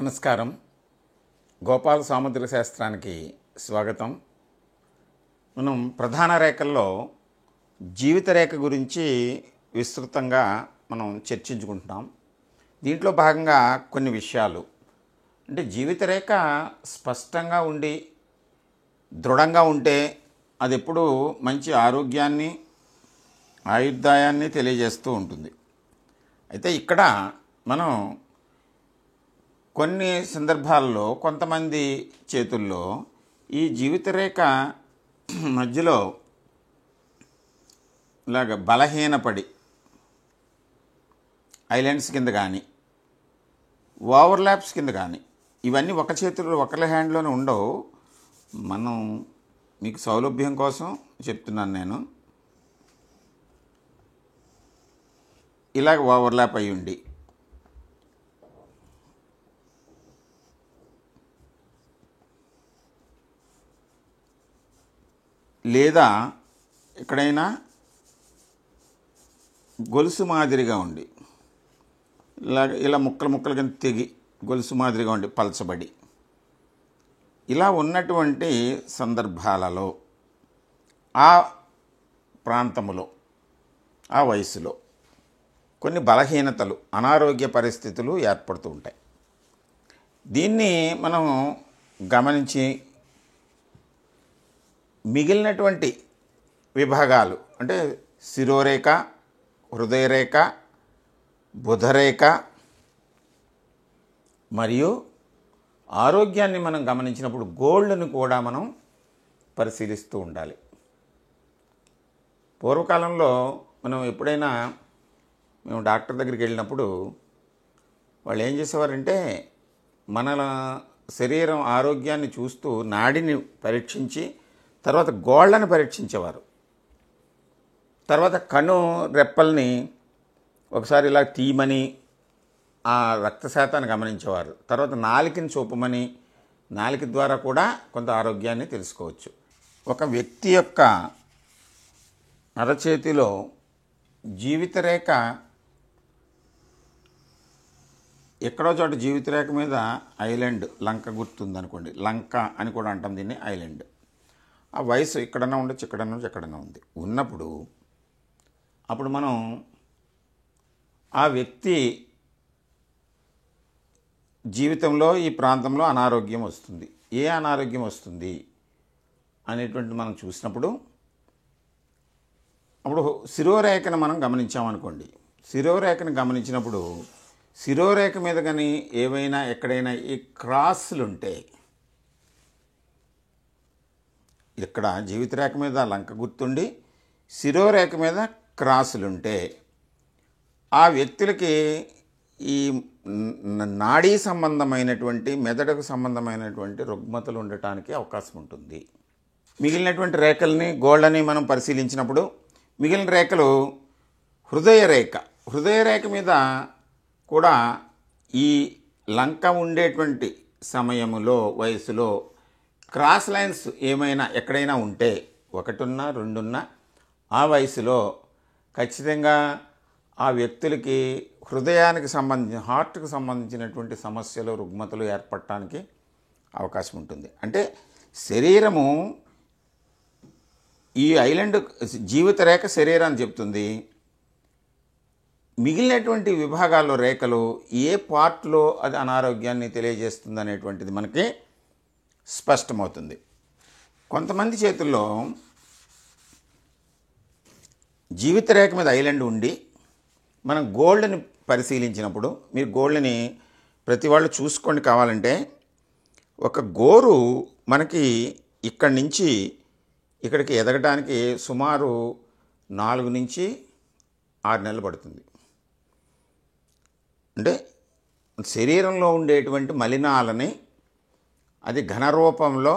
నమస్కారం. గోపాల సాముద్రిక శాస్త్రానికి స్వాగతం. మనం ప్రధాన రేఖల్లో జీవిత రేఖ గురించి విస్తృతంగా మనం చర్చించుకుంటున్నాం. దీంట్లో భాగంగా కొన్ని విషయాలు అంటే జీవిత రేఖ స్పష్టంగా ఉండి దృఢంగా ఉంటే అది ఎప్పుడూ మంచి ఆరోగ్యాన్ని ఆయుర్దాయాన్ని తెలియజేస్తూ ఉంటుంది. అయితే ఇక్కడ మనం కొన్ని సందర్భాల్లో కొంతమంది చేతుల్లో ఈ జీవిత రేఖ మధ్యలో ఇలాగ బలహీనపడి ఐలాండ్స్ కింద కానీ ఓవర్లాప్స్ కింద కానీ ఇవన్నీ ఒక చేతుల్లో ఒకరి హ్యాండ్లోనే ఉండవు. మనం మీకు సౌలభ్యం కోసం చెప్తున్నాను. నేను ఇలాగ ఓవర్లాప్ అయి ఉండి లేదా ఎక్కడైనా గొలుసు మాదిరిగా ఉండి ఇలా ముక్కలు కింద తెగి గొలుసు మాదిరిగా ఉండి పలచబడి ఇలా ఉన్నటువంటి సందర్భాలలో ఆ ప్రాంతములో ఆ వయసులో కొన్ని బలహీనతలు అనారోగ్య పరిస్థితులు ఏర్పడుతూ ఉంటాయి. దీన్ని మనం గమనించి మిగిలినటువంటి విభాగాలు అంటే శిరోరేఖ, హృదయరేఖ, బుధరేఖ మరియు ఆరోగ్యాన్ని మనం గమనించినప్పుడు గోళ్ళను కూడా మనం పరిశీలిస్తూ ఉండాలి. పూర్వకాలంలో మనం ఎప్పుడైనా మేము డాక్టర్ దగ్గరికి వెళ్ళినప్పుడు వాళ్ళు ఏం చేసేవారంటే మన శరీరం ఆరోగ్యాన్ని చూస్తూ నాడిని పరీక్షించి తర్వాత గోళ్ళని పరీక్షించేవారు. తర్వాత కన్ను రెప్పల్ని ఒకసారి ఇలా తీయమని ఆ రక్త శాతాన్ని గమనించేవారు. తర్వాత నాలికని చూపమని నాలిక ద్వారా కూడా కొంత ఆరోగ్యాన్ని తెలుసుకోవచ్చు. ఒక వ్యక్తి యొక్క అరచేతిలో జీవిత రేఖ ఎక్కడో చోట జీవిత రేఖ మీద ఐలాండ్ లంక గుర్తుందనుకోండి, లంక అని కూడా అంటాం దీన్ని, ఐలాండ్. ఆ వయసు ఎక్కడన్నా ఉండొచ్చు, ఎక్కడన్నా ఉంది ఉన్నప్పుడు అప్పుడు మనం ఆ వ్యక్తి జీవితంలో ఈ ప్రాంతంలో అనారోగ్యం వస్తుంది. ఏ అనారోగ్యం వస్తుంది అనేటువంటిది మనం చూసినప్పుడు అప్పుడు శిరోరేఖను మనం గమనించామనుకోండి. శిరోరేఖను గమనించినప్పుడు శిరోరేఖ మీద కానీ ఏవైనా ఎక్కడైనా ఈ క్రాసులు ఉంటే, ఇక్కడ జీవితరేఖ మీద లంక గుర్తుండి శిరోరేఖ మీద క్రాసులుంటే ఆ వ్యక్తులకి ఈ నాడీ సంబంధమైనటువంటి మెదడుకు సంబంధమైనటువంటి రుగ్మతలు ఉండటానికి అవకాశం ఉంటుంది. మిగిలినటువంటి రేఖల్ని గోళ్ళని మనం పరిశీలించినప్పుడు మిగిలిన రేఖలు హృదయరేఖ మీద కూడా ఈ లంక ఉండేటువంటి సమయములో వయసులో క్రాస్ లైన్స్ ఏమైనా ఎక్కడైనా ఉంటే, ఒకటున్నా రెండున్నా ఆ వయసులో ఖచ్చితంగా ఆ వ్యక్తులకి హృదయానికి హార్ట్కి సంబంధించినటువంటి సమస్యలు రుగ్మతలు ఏర్పడటానికి అవకాశం ఉంటుంది. అంటే శరీరము ఈ ఐలాండ్ జీవిత రేఖ శరీరాన్ని చెప్తుంది. మిగిలినటువంటి విభాగాల్లో రేఖలు ఏ పార్ట్లో అది అనారోగ్యాన్ని తెలియజేస్తుంది అనేటువంటిది మనకి స్పష్టమవుతుంది. కొంతమంది చేతుల్లో జీవిత రేఖ మీద ఐలాండ్ ఉండి మనం గోల్డ్ని పరిశీలించినప్పుడు, మీరు గోల్డ్ని ప్రతి వాళ్ళు చూసుకోండి కావాలంటే, ఒక గోరు మనకి ఇక్కడి నుంచి ఇక్కడికి ఎదగడానికి సుమారు 4 నుంచి 6 నెలలు పడుతుంది. అంటే శరీరంలో ఉండేటువంటి మలినాలని అది ఘనరూపంలో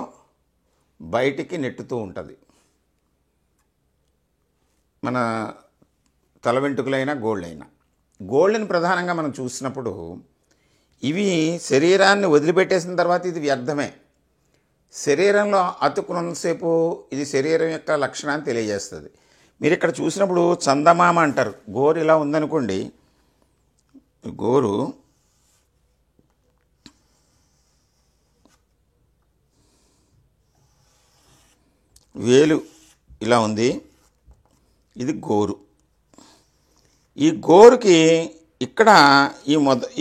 బయటికి నెట్టుతూ ఉంటుంది. మన తల వెంట్రుకలైనా గోల్డ్ని ప్రధానంగా మనం చూసినప్పుడు ఇవి శరీరాన్ని వదిలిపెట్టేసిన తర్వాత ఇది వ్యర్థమే. శరీరంలో అతుక్కున్నంతసేపు ఇది శరీరం యొక్క లక్షణాన్ని తెలియజేస్తుంది. మీరు ఇక్కడ చూసినప్పుడు చందమామ అంటారు. గోరు ఇలా ఉందనుకోండి, గోరు వేలు ఇలా ఉంది, ఇది గోరు. ఈ గోరుకి ఇక్కడ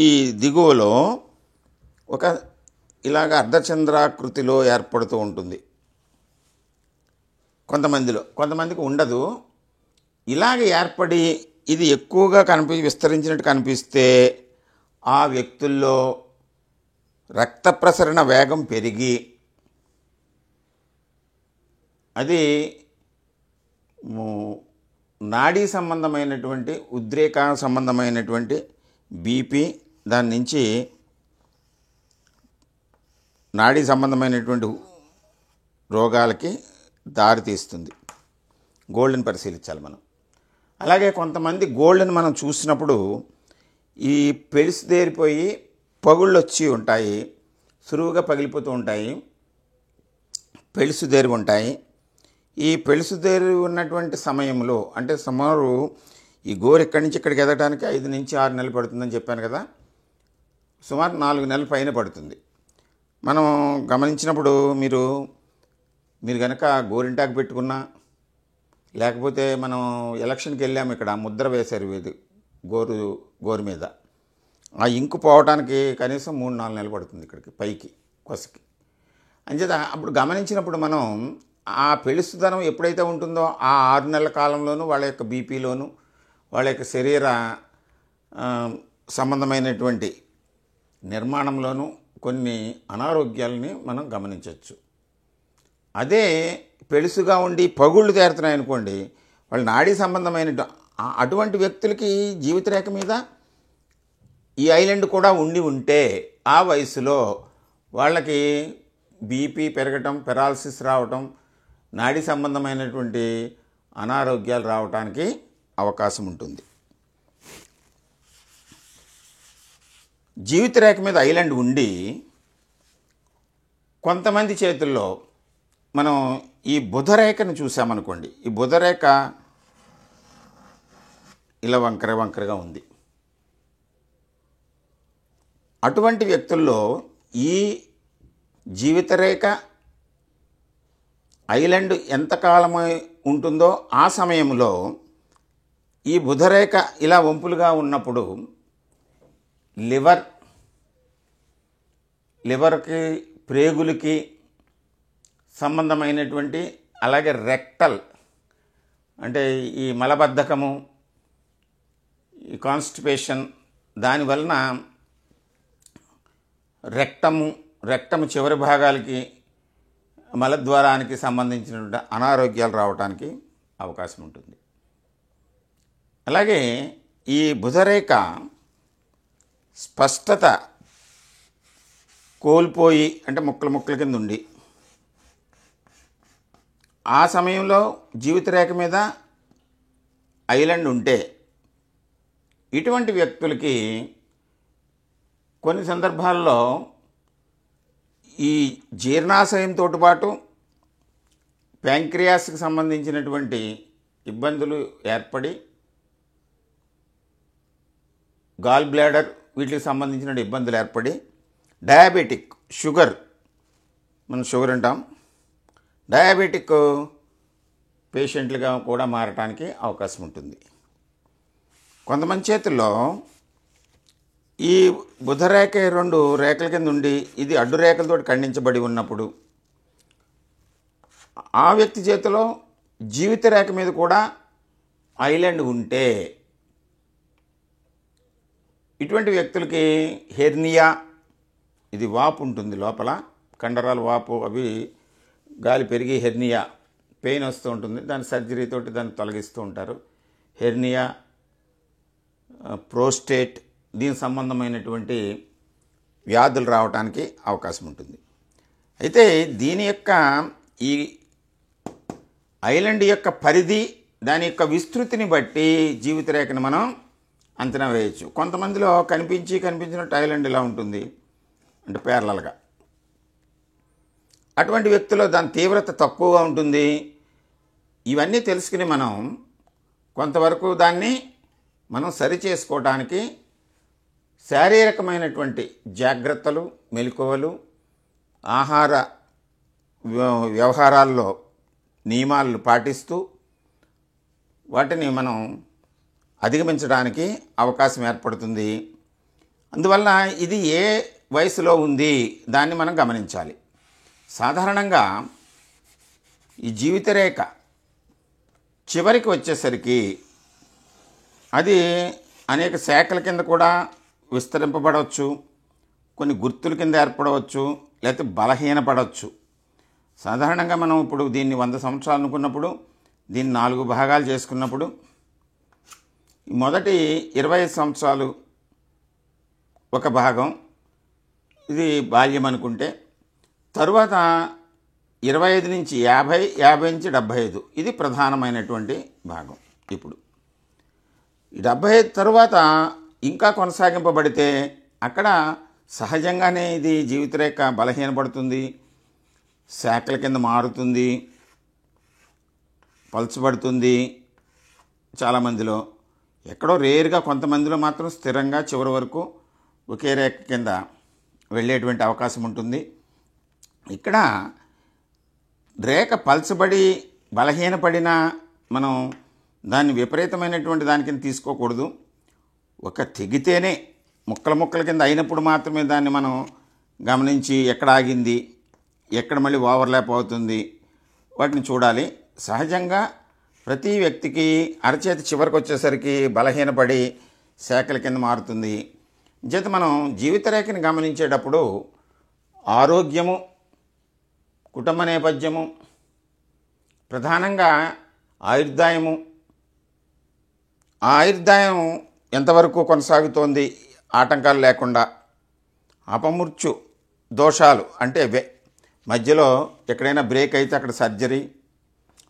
ఈ దిగువలో ఒక ఇలాగ అర్ధచంద్రాకృతిలో ఏర్పడుతూ ఉంటుంది. కొంతమందికి ఉండదు. ఇలాగ ఏర్పడి ఇది ఎక్కువగా విస్తరించినట్టు కనిపిస్తే ఆ వ్యక్తుల్లో రక్త ప్రసరణ వేగం పెరిగి అది నాడీ సంబంధమైనటువంటి ఉద్రేక సంబంధమైనటువంటి బీపీ, దాని నుంచి నాడీ సంబంధమైనటువంటి రోగాలకి దారితీస్తుంది. గోల్డ్ని పరిశీలించాలి మనం. అలాగే కొంతమంది గోల్డ్ని మనం చూసినప్పుడు ఈ పెలుసుదేరిపోయి పగుళ్ళు వచ్చి ఉంటాయి, సులువుగా పగిలిపోతూ ఉంటాయి, పెలుసుదేరి ఉంటాయి. ఈ పెలుసుదేరి ఉన్నటువంటి సమయంలో అంటే సుమారు ఈ గోరు ఇక్కడి నుంచి ఇక్కడికి ఎదగడానికి 5 నుంచి 6 నెలలు పడుతుందని చెప్పాను కదా. సుమారు 4 నెలల పైన పడుతుంది. మనం గమనించినప్పుడు మీరు కనుక గోరింటాకు పెట్టుకున్నా, లేకపోతే మనం ఎలక్షన్కి వెళ్ళాము, ఇక్కడ ముద్ర వేశారు ఇది గోరు మీద, ఆ ఇంకు పోవడానికి కనీసం 3-4 నెలలు పడుతుంది ఇక్కడికి పైకి కొసకి. అంచేత అప్పుడు గమనించినప్పుడు మనం ఆ పెలుసుదనం ఎప్పుడైతే ఉంటుందో ఆ 6 నెలల కాలంలోనూ వాళ్ళ యొక్క బీపీలోను వాళ్ళ యొక్క శరీర సంబంధమైనటువంటి నిర్మాణంలోనూ కొన్ని అనారోగ్యాలని మనం గమనించవచ్చు. అదే పెలుసుగా ఉండి పగుళ్ళు తేరుతున్నాయి అనుకోండి, వాళ్ళ నాడీ సంబంధమైన అటువంటి వ్యక్తులకి జీవితరేఖ మీద ఈ ఐలాండ్ కూడా ఉంటే ఆ వయసులో వాళ్ళకి బీపీ పెరగటం, పెరాలసిస్ రావటం, నాడీ సంబంధమైనటువంటి అనారోగ్యాలు రావటానికి అవకాశం ఉంటుంది. జీవితరేఖ మీద ఐలాండ్ ఉండి కొంతమంది చేతుల్లో మనం ఈ బుధరేఖను చూసామనుకోండి, ఈ బుధరేఖ ఇలా వంకరగా ఉంది. అటువంటి వ్యక్తుల్లో ఈ జీవితరేఖ ఐలాండ్ ఎంతకాలమై ఉంటుందో ఆ సమయంలో ఈ బుధరేఖ ఇలా వంపులుగా ఉన్నప్పుడు లివర్కి, ప్రేగులకి సంబంధమైనటువంటి, అలాగే రెక్టల్ అంటే ఈ మలబద్ధకము, ఈ కాన్స్టిపేషన్, దానివలన రెక్టము చివరి భాగాలకి, మలద్వారానికి సంబంధించినటువంటి అనారోగ్యాలు రావడానికి అవకాశం ఉంటుంది. అలాగే ఈ బుధరేఖ స్పష్టత కోల్పోయి అంటే ముక్కల కింద ఉండి ఆ సమయంలో జీవితరేఖ మీద ఐలాండ్ ఉంటే ఇటువంటి వ్యక్తులకి కొన్ని సందర్భాల్లో ఈ జీర్ణాశయంతో పాటు ప్యాంక్రియాస్కి సంబంధించినటువంటి ఇబ్బందులు ఏర్పడి, గాల్ బ్లాడర్ వీటికి సంబంధించిన ఇబ్బందులు ఏర్పడి, డయాబెటిక్ మనం షుగర్ అంటాం, డయాబెటిక్ పేషెంట్లుగా కూడా మారటానికి అవకాశం ఉంటుంది. కొంతమంది చేతుల్లో ఈ బుధరేఖ 2 రేఖల కింద ఉండి ఇది అడ్డు రేఖలతో ఖండించబడి ఉన్నప్పుడు ఆ వ్యక్తి చేతిలో జీవితరేఖ మీద కూడా ఐలాండ్ ఉంటే ఇటువంటి వ్యక్తులకి హెర్నియా, ఇది వాపు ఉంటుంది లోపల, కండరాల వాపు, అవి గాలి పెరిగి హెర్నియా పెయిన్ వస్తూ ఉంటుంది. దాని సర్జరీతోటి దాన్ని తొలగిస్తూ ఉంటారు. హెర్నియా, ప్రోస్టేట్, దీనికి సంబంధమైనటువంటి వ్యాధులు రావడానికి అవకాశం ఉంటుంది. అయితే దీని యొక్క ఈ ఐలాండ్ యొక్క పరిధి, దాని యొక్క విస్తృతిని బట్టి జీవితరేఖను మనం అంచనా వేయచ్చు. కొంతమందిలో కనిపించినట్టు ఐలాండ్ ఇలా ఉంటుంది అంటే ప్యారలల్గా. అటువంటి వ్యక్తుల్లో దాని తీవ్రత తక్కువగా ఉంటుంది. ఇవన్నీ తెలుసుకుని మనం కొంతవరకు దాన్ని మనం సరిచేసుకోవడానికి శారీరకమైనటువంటి జాగ్రత్తలు, మెలకువలు, ఆహార వ్యవహారాల్లో నియమాలను పాటిస్తూ వాటిని మనం అధిగమించడానికి అవకాశం ఏర్పడుతుంది. అందువల్ల ఇది ఏ వయసులో ఉంది దాన్ని మనం గమనించాలి. సాధారణంగా ఈ జీవితరేఖ చివరికి వచ్చేసరికి అది అనేక శాఖల కింద కూడా విస్తరింపబడవచ్చు, కొన్ని గుర్తుల కింద ఏర్పడవచ్చు, లేకపోతే బలహీనపడవచ్చు. సాధారణంగా మనం ఇప్పుడు దీన్ని 100 సంవత్సరాలు అనుకున్నప్పుడు దీన్ని 4 భాగాలు చేసుకున్నప్పుడు మొదటి 25 సంవత్సరాలు ఒక భాగం, ఇది బాల్యం అనుకుంటే, తరువాత 25 నుంచి 50, 50 నుంచి 75 ఇది ప్రధానమైనటువంటి భాగం. ఇప్పుడు ఈ 75 తరువాత ఇంకా కొనసాగింపబడితే అక్కడ సహజంగానే ఇది జీవితరేఖ బలహీనపడుతుంది, శాఖల కింద మారుతుంది, పలుచబడుతుంది. చాలామందిలో ఎక్కడో రేరుగా కొంతమందిలో మాత్రం స్థిరంగా చివరి వరకు ఒకే రేఖ కింద వెళ్ళేటువంటి అవకాశం ఉంటుంది. ఇక్కడ రేఖ పల్చబడి బలహీనపడినా మనం దాన్ని విపరీతమైనటువంటి దాని కింద తీసుకోకూడదు. ఒక తెగితేనే ముక్కల కింద అయినప్పుడు మాత్రమే దాన్ని మనం గమనించి ఎక్కడ ఆగింది, ఎక్కడ మళ్ళీ ఓవర్లాప్ అవుతుంది వాటిని చూడాలి. సహజంగా ప్రతి వ్యక్తికి అరచేతి చివరికి వచ్చేసరికి బలహీనపడి శాఖల కింద మారుతుంది. చేత మనం జీవితరేఖని గమనించేటప్పుడు ఆరోగ్యము, కుటుంబ నేపథ్యము, ప్రధానంగా ఆయుర్దాయము, ఆ ఆయుర్దాయం ఎంతవరకు కొనసాగుతోంది ఆటంకాలు లేకుండా, అపమృత్యు దోషాలు అంటే మధ్యలో ఎక్కడైనా బ్రేక్ అయితే అక్కడ సర్జరీ,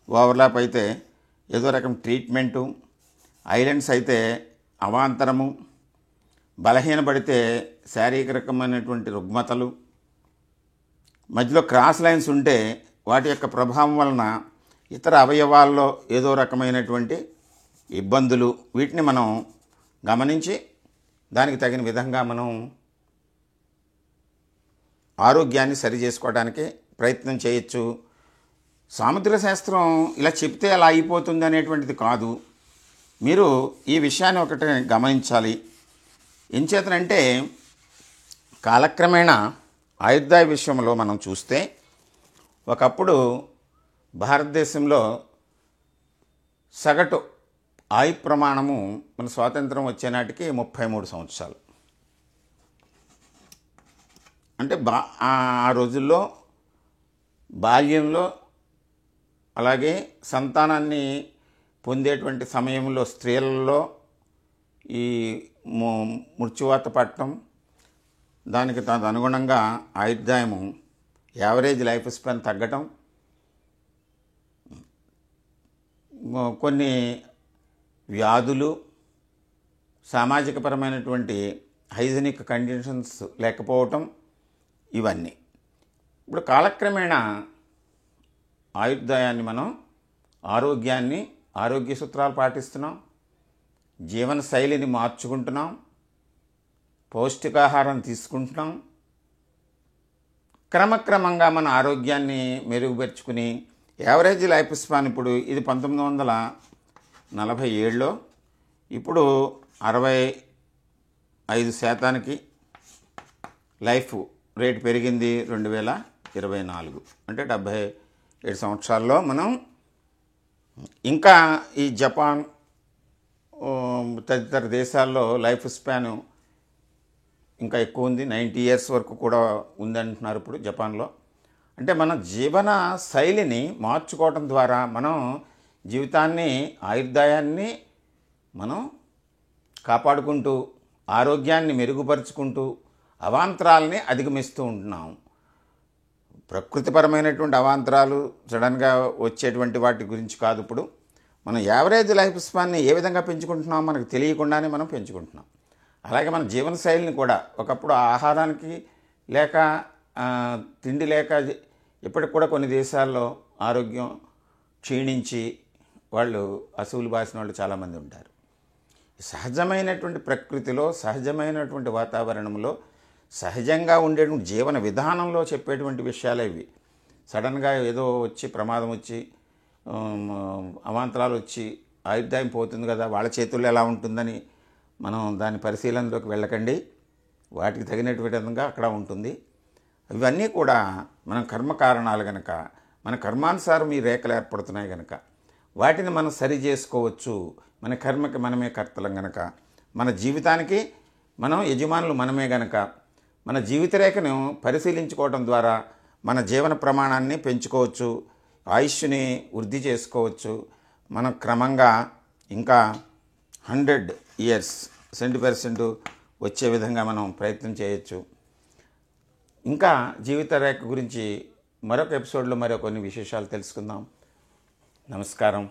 ఓవర్లాప్ అయితే ఏదో రకం ట్రీట్మెంటు, ఐలెండ్స్ అయితే అవాంతరము, బలహీనపడితే శారీరకమైనటువంటి రుగ్మతలు, మధ్యలో క్రాస్ లైన్స్ ఉంటే వాటి యొక్క ప్రభావం వలన ఇతర అవయవాల్లో ఏదో రకమైనటువంటి ఇబ్బందులు, వీటిని మనం గమనించి దానికి తగిన విధంగా మనం ఆరోగ్యాన్ని సరి చేసుకోవడానికి ప్రయత్నం చేయొచ్చు. సాముద్రిక శాస్త్రం ఇలా చెప్తే అలా అయిపోతుంది అనేటువంటిది కాదు. మీరు ఈ విషయాన్ని ఒకటి గమనించాలి. ఎంచేతనంటే కాలక్రమేణా ఆయుర్దాయ విషయంలో మనం చూస్తే ఒకప్పుడు భారతదేశంలో సగటు ఆయు ప్రమాణము మన స్వాతంత్రం వచ్చే నాటికి 33 సంవత్సరాలు. అంటే ఆ రోజుల్లో బాల్యంలో అలాగే సంతానాన్ని పొందేటువంటి సమయంలో స్త్రీలలో ఈ మృత్యువాత పట్టడం, దానికి అనుగుణంగా ఆయుర్దాయము యావరేజ్ లైఫ్ స్పాన్ తగ్గటం, కొన్ని వ్యాధులు, సామాజికపరమైనటువంటి హైజీనిక్ కండిషన్స్ లేకపోవటం, ఇవన్నీ. ఇప్పుడు కాలక్రమేణా ఆయుర్దాయాన్ని మనం ఆరోగ్యాన్ని, ఆరోగ్య సూత్రాలు పాటిస్తున్నాం, జీవన శైలిని మార్చుకుంటున్నాం, పౌష్టికాహారం తీసుకుంటున్నాం. క్రమక్రమంగా మన ఆరోగ్యాన్ని మెరుగుపరుచుకుని యావరేజ్ లైఫ్ స్పాన్ ఇప్పుడు ఇది 1947లో ఇప్పుడు 65% లైఫ్ రేట్ పెరిగింది 2024. అంటే 77 సంవత్సరాల్లో మనం ఇంకా ఈ జపాన్ తదితర దేశాల్లో లైఫ్ స్పాన్ ఇంకా ఎక్కువ ఉంది, 90 years వరకు కూడా ఉందంటున్నారు ఇప్పుడు జపాన్లో. అంటే మన జీవన శైలిని మార్చుకోవడం ద్వారా మనం జీవితాన్ని, ఆయుర్దాయాన్ని మనం కాపాడుకుంటూ ఆరోగ్యాన్ని మెరుగుపరుచుకుంటూ అవాంతరాలని అధిగమిస్తూ ఉంటున్నాం. ప్రకృతిపరమైనటువంటి అవాంతరాలు సడన్గా వచ్చేటువంటి వాటి గురించి కాదు. ఇప్పుడు మనం యావరేజ్ లైఫ్ స్పాన్ని ఏ విధంగా పెంచుకుంటున్నాం మనకు తెలియకుండానే మనం పెంచుకుంటున్నాం. అలాగే మన జీవనశైలిని కూడా ఒకప్పుడు ఆహారానికి లేక తిండి లేక ఇప్పటికి కూడా కొన్ని దేశాల్లో ఆరోగ్యం క్షీణించి వాళ్ళు అసూలు బాసిన వాళ్ళు చాలామంది ఉంటారు. సహజమైనటువంటి ప్రకృతిలో, సహజమైనటువంటి వాతావరణంలో, సహజంగా ఉండేటువంటి జీవన విధానంలో చెప్పేటువంటి విషయాలే ఇవి. సడన్గా ఏదో వచ్చి ప్రమాదం వచ్చి అవాంతరాలు వచ్చి ఆయుర్దాయం పోతుంది కదా, వాళ్ళ చేతుల్లో ఎలా ఉంటుందని మనం దాని పరిశీలనలోకి వెళ్ళకండి. వాటికి తగినటువంటి విధంగా అక్కడ ఉంటుంది. ఇవన్నీ కూడా మన కర్మ కారణాలు కనుక, మన కర్మానుసారం ఈ రేఖలు ఏర్పడుతున్నాయి కనుక వాటిని మనం సరి చేసుకోవచ్చు. మన కర్మకి మనమే కర్తలం గనక, మన జీవితానికి మనం యజమానులు మనమే గనక, మన జీవిత రేఖను పరిశీలించుకోవడం ద్వారా మన జీవన ప్రమాణాన్ని పెంచుకోవచ్చు, ఆయుష్ని వృద్ధి చేసుకోవచ్చు. మనం క్రమంగా ఇంకా 100 years 100% వచ్చే విధంగా మనం ప్రయత్నం చేయొచ్చు. ఇంకా జీవిత రేఖ గురించి మరొక ఎపిసోడ్లో మరో కొన్ని విశేషాలు తెలుసుకుందాం. నమస్కారం.